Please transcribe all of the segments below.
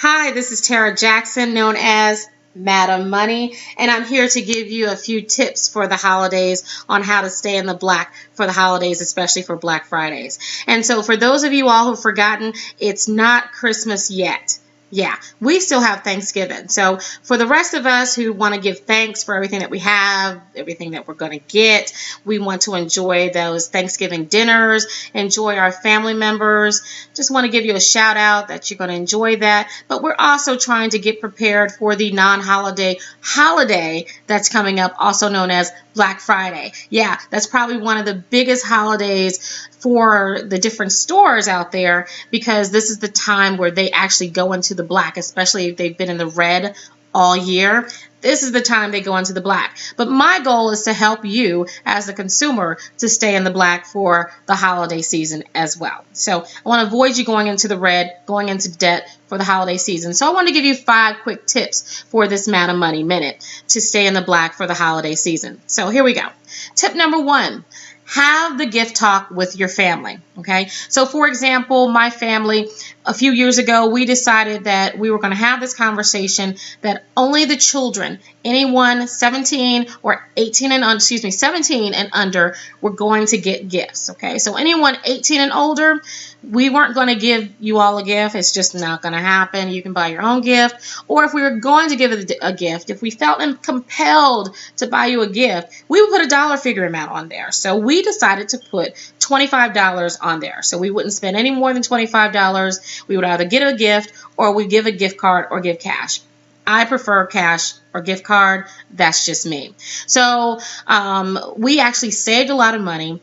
Hi, this is Tara Jackson, known as Madam Money, and I'm here to give you a few tips for the holidays on how to stay in the black for the holidays, especially for Black Fridays. And so for those of you all who've forgotten, it's not Christmas yet. Yeah, we still have Thanksgiving. So for the rest of us who want to give thanks for everything that we have, everything that we're going to get, we want to enjoy those Thanksgiving dinners, enjoy our family members. Just want to give you a shout out that you're going to enjoy that. But we're also trying to get prepared for the non-holiday holiday that's coming up, also known as Black Friday. Yeah, that's probably one of the biggest holidays for the different stores out there, because this is the time where they actually go into the black, especially if they've been in the red all year. This is the time they go into the black. But my goal is to help you as a consumer to stay in the black for the holiday season as well. So I want to avoid you going into the red, going into debt for the holiday season. So I want to give you 5 quick tips for this Madam Money Minute to stay in the black for the holiday season. So here we go. Tip number 1. Have the gift talk with your family, okay? So for example, my family, a few years ago, we decided that we were going to have this conversation that only the children, anyone 17 and under were going to get gifts, okay? So anyone 18 and older, we weren't going to give you all a gift. It's just not going to happen. You can buy your own gift. Or if we were going to give a gift, if we felt compelled to buy you a gift, we would put a dollar figure amount on there. So we decided to put $25 on there. So we wouldn't spend any more than $25. We would either get a gift or we give a gift card or give cash. I prefer cash or gift card. That's just me. So we actually saved a lot of money.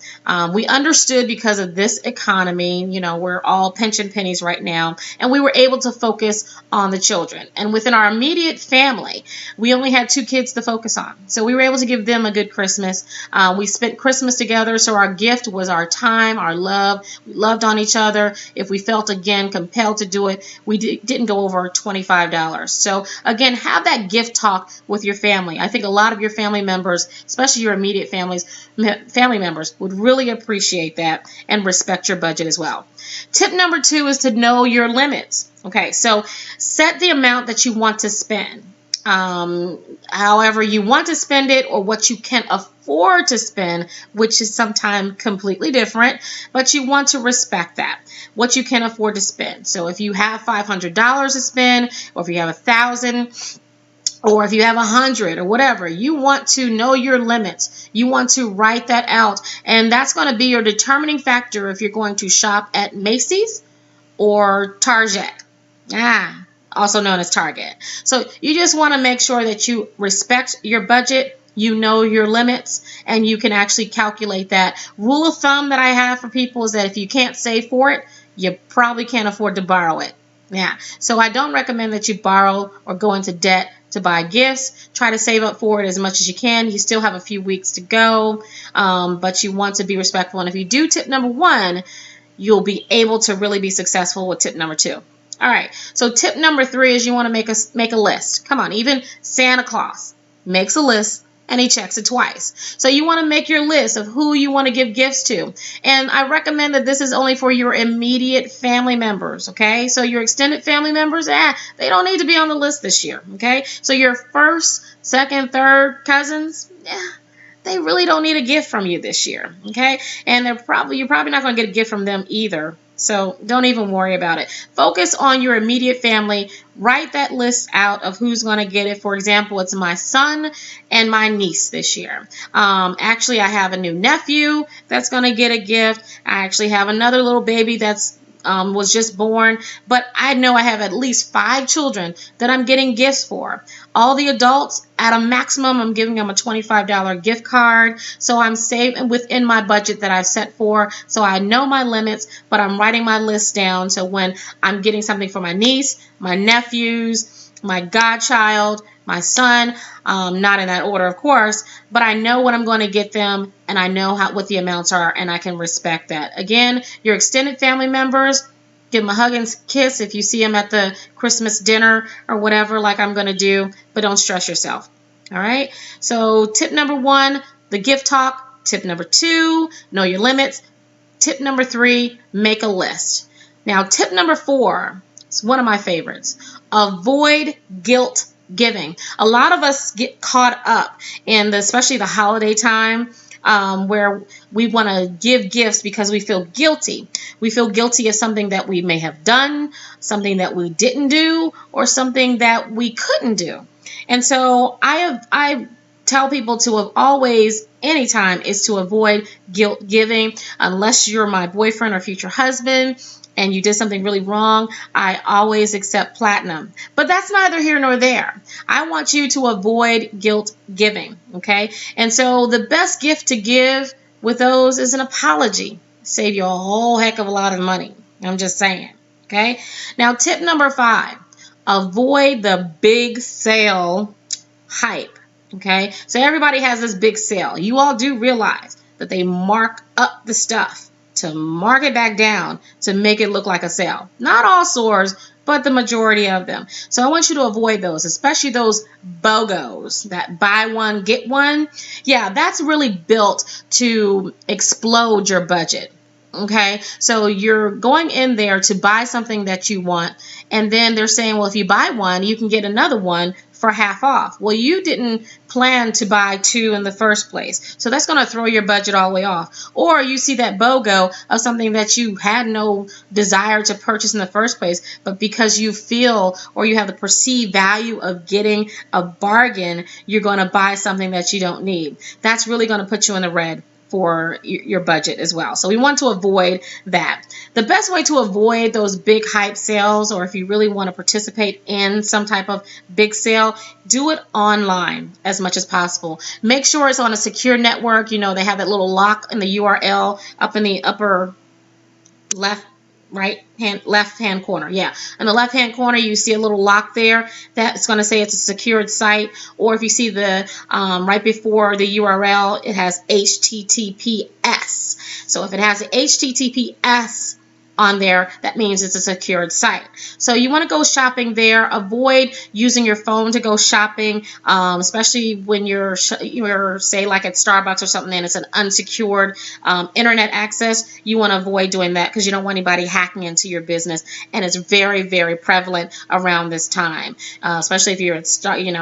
We understood because of this economy, you know, we're all pinching pennies right now, and we were able to focus on the children. And within our immediate family, we only had 2 kids to focus on. So we were able to give them a good Christmas. We spent Christmas together, so our gift was our time, our love. We loved on each other. If we felt, again, compelled to do it, we didn't go over $25. So again, have that gift talk with your family. I think a lot of your family members, especially your immediate family members, would really appreciate that and respect your budget as well. Tip number 2 is to know your limits. Okay, so set the amount that you want to spend. However you want to spend it, or what you can afford to spend, which is sometimes completely different, but you want to respect that, what you can afford to spend. So if you have $500 to spend, or if you have $1,000, or if you have 100 or whatever, you want to know your limits. You want to write that out. And that's going to be your determining factor if you're going to shop at Macy's or Target. Also known as Target. So you just want to make sure that you respect your budget, you know your limits, and you can actually calculate that. Rule of thumb that I have for people is that if you can't save for it, you probably can't afford to borrow it. Yeah. So I don't recommend that you borrow or go into debt to buy gifts. Try to save up for it as much as you can. You still have a few weeks to go, but you want to be respectful. And if you do tip number 1, you'll be able to really be successful with tip number 2. All right. So tip number 3 is you want to make a list. Come on, even Santa Claus makes a list and he checks it twice. So you want to make your list of who you want to give gifts to. And I recommend that this is only for your immediate family members, okay? So your extended family members, they don't need to be on the list this year, okay? So your first, second, third cousins, they really don't need a gift from you this year, okay? And you're probably not going to get a gift from them either. So don't even worry about it. Focus on your immediate family. Write that list out of who's going to get it. For example, it's my son and my niece this year. Actually, I have a new nephew that's going to get a gift. I actually have another little baby that's was just born, but I know I have at least 5 children that I'm getting gifts for. All the adults, at a maximum, I'm giving them a $25 gift card. So I'm saving within my budget that I've set for. So I know my limits, but I'm writing my list down. So when I'm getting something for my niece, my nephews, my godchild, my son, not in that order, of course, but I know what I'm going to get them, and I know what the amounts are, and I can respect that. Again, your extended family members, give them a hug and kiss if you see them at the Christmas dinner or whatever, like I'm going to do, but don't stress yourself. All right? So tip number 1, the gift talk. Tip number 2, know your limits. Tip number 3, make a list. Now, tip number 4, It's one of my favorites. Avoid guilt giving. A lot of us get caught up in especially the holiday time, where we want to give gifts because we feel guilty. We feel guilty of something that we may have done, something that we didn't do, or something that we couldn't do. And so I tell people to always, anytime, is to avoid guilt giving. Unless you're my boyfriend or future husband and you did something really wrong, I always accept platinum. But that's neither here nor there. I want you to avoid guilt giving, okay? And so the best gift to give with those is an apology. Save you a whole heck of a lot of money. I'm just saying, okay? Now, tip number 5, avoid the big sale hype, okay? So everybody has this big sale. You all do realize that they mark up the stuff to mark it back down to make it look like a sale. Not all stores, but the majority of them. So I want you to avoid those, especially those BOGOs, that buy one, get one. Yeah, that's really built to explode your budget. Okay, so you're going in there to buy something that you want, and then they're saying, well, if you buy one, you can get another one for half off. Well, you didn't plan to buy 2 in the first place, so that's going to throw your budget all the way off. Or you see that BOGO of something that you had no desire to purchase in the first place, but because you feel or you have the perceived value of getting a bargain, you're going to buy something that you don't need. That's really going to put you in the red for your budget as well. So we want to avoid that. The best way to avoid those big hype sales, or if you really want to participate in some type of big sale, do it online as much as possible. Make sure it's on a secure network. You know, they have that little lock in the URL up in the upper left hand corner. Yeah, in the left hand corner you see a little lock there that's going to say it's a secured site. Or if you see the right before the URL, it has HTTPS. So if it has the HTTPS on there, that means it's a secured site. So you want to go shopping there. Avoid using your phone to go shopping, especially when you're say like at Starbucks or something and it's an unsecured internet access. You want to avoid doing that because you don't want anybody hacking into your business, and it's very, very prevalent around this time, especially if you're at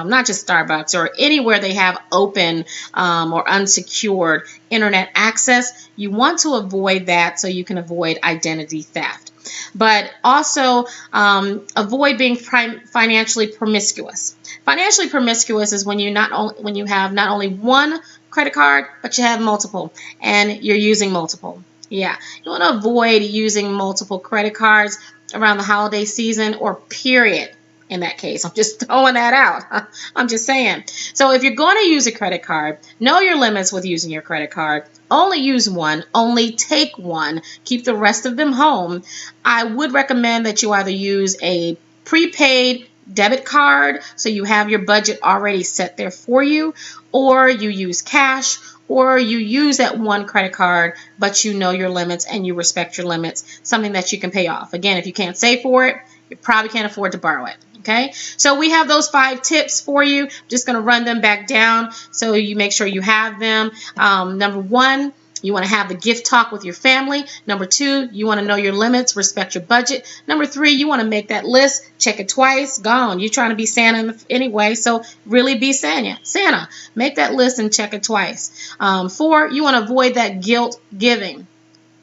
not just Starbucks or anywhere they have open or unsecured internet access. You want to avoid that so you can avoid identity theft. But also avoid being financially promiscuous. Financially promiscuous is when you have not only one credit card, but you have multiple, and you're using multiple. Yeah, you want to avoid using multiple credit cards around the holiday season, or period. In that case, I'm just throwing that out. I'm just saying. So if you're going to use a credit card, know your limits with using your credit card. Only use one. Only take one. Keep the rest of them home. I would recommend that you either use a prepaid debit card, so you have your budget already set there for you, or you use cash, or you use that one credit card, but you know your limits and you respect your limits, something that you can pay off. Again, if you can't save for it, you probably can't afford to borrow it. Okay, so we have those 5 tips for you. I'm just going to run them back down so you make sure you have them. Number 1, you want to have the gift talk with your family. Number 2, you want to know your limits, respect your budget. Number 3, you want to make that list, check it twice, gone. You're trying to be Santa anyway, so really be Santa. Make that list and check it twice. 4, you want to avoid that guilt giving.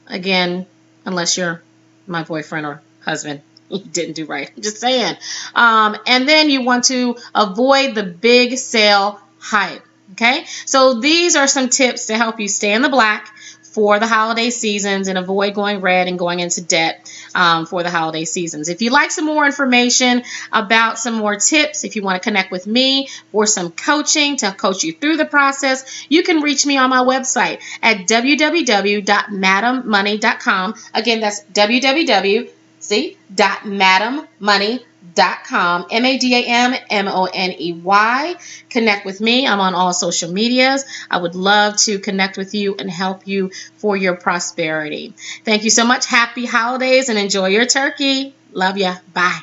Again, unless you're my boyfriend or husband. You didn't do right. I'm just saying. And then you want to avoid the big sale hype. Okay, so these are some tips to help you stay in the black for the holiday seasons and avoid going red and going into debt for the holiday seasons. If you'd like some more information about some more tips, if you want to connect with me for some coaching to coach you through the process, you can reach me on my website at www.madammoney.com. Again, that's www.madammoney.com. MADAMMONEY. Connect with me. I'm on all social medias. I would love to connect with you and help you for your prosperity. Thank you so much. Happy holidays and enjoy your turkey. Love ya. Bye.